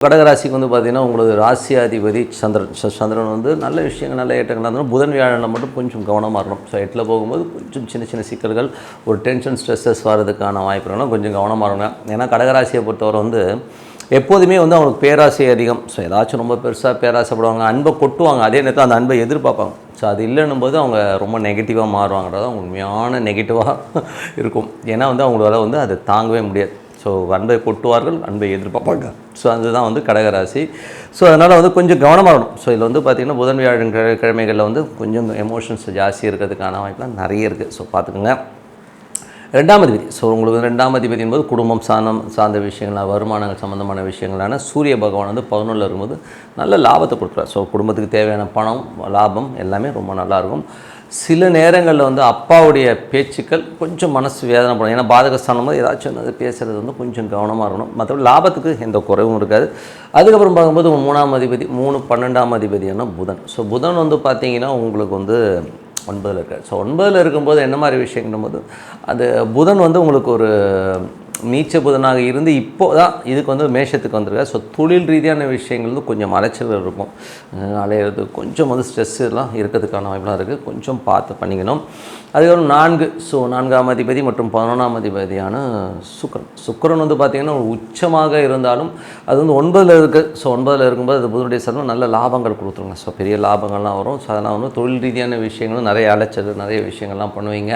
கடகராசிக்கு வந்து பார்த்தீங்கன்னா உங்களுக்கு ராசியாதிபதி சந்திரன் வந்து நல்ல விஷயங்கள் நல்ல ஏற்றங்கள் இருந்தாலும் புதன் வியாழனில் மட்டும் கொஞ்சம் கவனமாக இருக்கணும். ஸோ எட்டில் போகும்போது கொஞ்சம் சின்ன சின்ன சிக்கல்கள் ஒரு டென்ஷன் ஸ்ட்ரெஸ்ஸஸ் வர்றதுக்கான வாய்ப்புகள்லாம் கொஞ்சம் கவனமாக இருக்கணும். ஏன்னா கடகராசியை பொறுத்தவரை வந்து எப்போதுமே வந்து அவங்களுக்கு பேராசை அதிகம். ஸோ ஏதாச்சும் ரொம்ப பெருசாக பேராசைப்படுவாங்க, அன்பை கொட்டுவாங்க, அதே நேரத்தில் அந்த அன்பை எதிர்பார்ப்பாங்க. ஸோ அது இல்லைன்னும் போது அவங்க ரொம்ப நெகட்டிவாக மாறுவாங்கிறது அவங்க உண்மையான நெகட்டிவாக இருக்கும். ஏன்னா வந்து அவங்களால வந்து அதை தாங்கவே முடியாது. ஸோ அன்பை கொட்டுவார்கள், அன்பை எதிர்பார்ப்பாங்க. ஸோ அதுதான் வந்து கடகராசி. ஸோ அதனால் வந்து கொஞ்சம் கவனமாக இருக்கணும். ஸோ இதில் வந்து பார்த்திங்கன்னா புதன் வியாழன் கிழமைகளில் வந்து கொஞ்சம் எமோஷன்ஸ் ஜாஸ்தி இருக்கிறதுக்கான வாய்ப்புலாம் நிறைய இருக்குது. ஸோ பார்த்துக்குங்க. ரெண்டாம் அதிபதி. ஸோ உங்களுக்கு ரெண்டாம் அதிபதி என்பது குடும்பம் சார்ந்த விஷயங்கள், வருமானங்கள் சம்மந்தமான விஷயங்களான சூரிய பகவான் வந்து 11ல் இருக்கும்போது நல்ல லாபத்தை கொடுக்குறார். ஸோ குடும்பத்துக்கு தேவையான பணம், லாபம் எல்லாமே ரொம்ப நல்லாயிருக்கும். சில நேரங்களில் வந்து அப்பாவுடைய பேச்சுக்கள் கொஞ்சம் மனசு வேதனை பண்ணும். ஏன்னா பாதகஸ்தானம் போது ஏதாச்சும் அது பேசுகிறது வந்து கொஞ்சம் கவனமாக இருக்கணும். மற்றபடி லாபத்துக்கு எந்த குறைவும் இருக்காது. அதுக்கப்புறம் பார்க்கும்போது 3ஆம் அதிபதி 12ஆம் அதிபதியான புதன். ஸோ புதன் வந்து பார்த்திங்கன்னா உங்களுக்கு வந்து 9ல் இருக்காது. ஸோ 9ல் இருக்கும்போது என்ன மாதிரி விஷயங்கும் போது அது புதன் வந்து உங்களுக்கு ஒரு நீச்ச புதனாக இருந்து இப்போ தான் இதுக்கு வந்து மேஷத்துக்கு வந்திருக்காரு. ஸோ தொழில் ரீதியான விஷயங்கள் வந்து கொஞ்சம் அலைச்சல் இருக்கும், அலையிறது கொஞ்சம் வந்து ஸ்ட்ரெஸ் எல்லாம் இருக்கிறதுக்கான வாய்ப்புலாம் இருக்குது. கொஞ்சம் பார்த்து பண்ணிக்கணும். அதுக்கப்புறம் 4. ஸோ 4ஆம் அதிபதி மற்றும் 11ஆம் அதிபதியான சுக்கிரன் வந்து பார்த்திங்கன்னா உச்சமாக இருந்தாலும் அது வந்து 9ல் இருக்குது. ஸோ 9ல் இருக்கும்போது அது புதனுடைய சதம் நல்ல லாபங்கள் கொடுத்துருங்க. ஸோ பெரிய லாபங்கள்லாம் வரும். ஸோ அதெல்லாம் வந்து தொழில் ரீதியான விஷயங்களும் நிறைய அலைச்சல் நிறைய விஷயங்கள்லாம் பண்ணுவீங்க.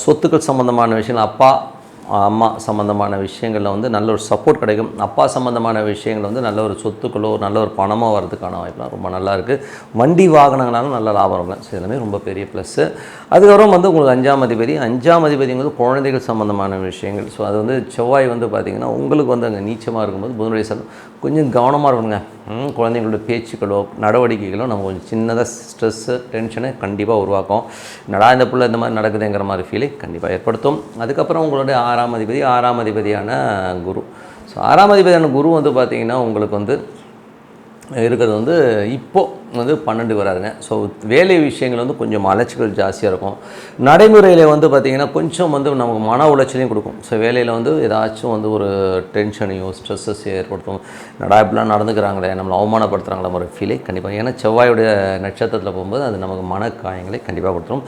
சொத்துக்கள் சம்மந்தமான விஷயங்கள், அப்பா அம்மா சம்மந்தமான விஷயங்களில் வந்து நல்ல ஒரு சப்போர்ட் கிடைக்கும். அப்பா சம்மந்தமான விஷயங்கள் வந்து நல்ல ஒரு சொத்துக்களோ நல்ல ஒரு பணமோ வரதுக்கான வாய்ப்புலாம் ரொம்ப நல்லா இருக்குது. வண்டி வாகனங்களாலும் நல்ல லாபம் இருக்கும். ஸோ எல்லாமே ரொம்ப பெரிய ப்ளஸ்ஸு. அதுக்கப்புறம் வந்து உங்களுக்கு 5ஆம் அதிபதி வந்து குழந்தைகள் சம்மந்தமான விஷயங்கள். ஸோ அது வந்து செவ்வாய் வந்து பார்த்திங்கன்னா உங்களுக்கு வந்து அங்கே நீச்சமாக இருக்கும்போது புதனுடைய சதம் கொஞ்சம் கவனமாக இருக்கணுங்க. குழந்தைங்களோட பேச்சுக்களோ நடவடிக்கைகளோ நம்ம கொஞ்சம் சின்னதாக ஸ்ட்ரெஸ்ஸு டென்ஷனை கண்டிப்பாக உருவாக்கும். இந்த பிள்ளை இந்த மாதிரி நடக்குதுங்கிற மாதிரி ஃபீலை கண்டிப்பாக ஏற்படுத்தும். அதுக்கப்புறம் உங்களுடைய 6ஆம் அதிபதியான குரு. ஸோ 6ஆம் அதிபதியான குரு வந்து பார்த்திங்கன்னா உங்களுக்கு வந்து இருக்கிறது வந்து இப்போது வந்து 12 வராதுங்க. ஸோ வேலை விஷயங்கள் வந்து கொஞ்சம் அலைச்சல்கள் ஜாஸ்தியாக இருக்கும். நடைமுறையில் வந்து பார்த்திங்கன்னா கொஞ்சம் வந்து நமக்கு மன உளைச்சலையும் கொடுக்கும். ஸோ வேலையில் வந்து ஏதாச்சும் வந்து ஒரு டென்ஷனையும் ஸ்ட்ரெஸ்ஸஸ் ஏற்படுத்தும். இப்படிலாம் நடந்துக்கிறாங்களே, நம்மளை அவமானப்படுத்துகிறாங்களே ஒரு ஃபீலை கண்டிப்பாக. ஏன்னா செவ்வாயுடைய நட்சத்திரத்தில் போகும்போது அது நமக்கு மனக்காயங்களை கண்டிப்பாக கொடுத்துரும்.